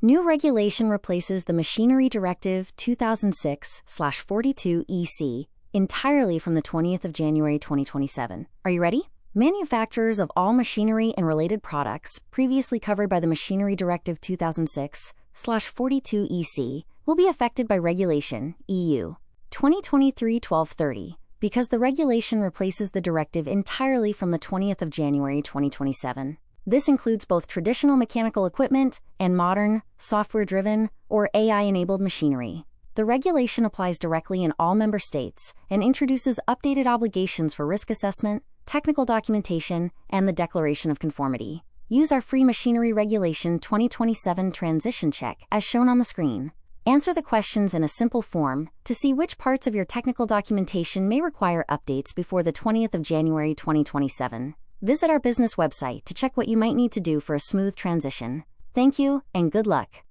New regulation replaces the Machinery Directive 2006/42/EC entirely from the 20th of January 2027. Are you ready? Manufacturers of all machinery and related products previously covered by the Machinery Directive 2006/42/EC will be affected by Regulation (EU) 2023-1230 because the regulation replaces the directive entirely from the 20th of January 2027. This includes both traditional mechanical equipment and modern, software-driven, or AI-enabled machinery. The regulation applies directly in all member states and introduces updated obligations for risk assessment, technical documentation, and the declaration of conformity. Use our free Machinery Regulation 2027 transition check as shown on the screen. Answer the questions in a simple form to see which parts of your technical documentation may require updates before the 20th of January 2027. Visit our business website to check what you might need to do for a smooth transition. Thank you, and good luck.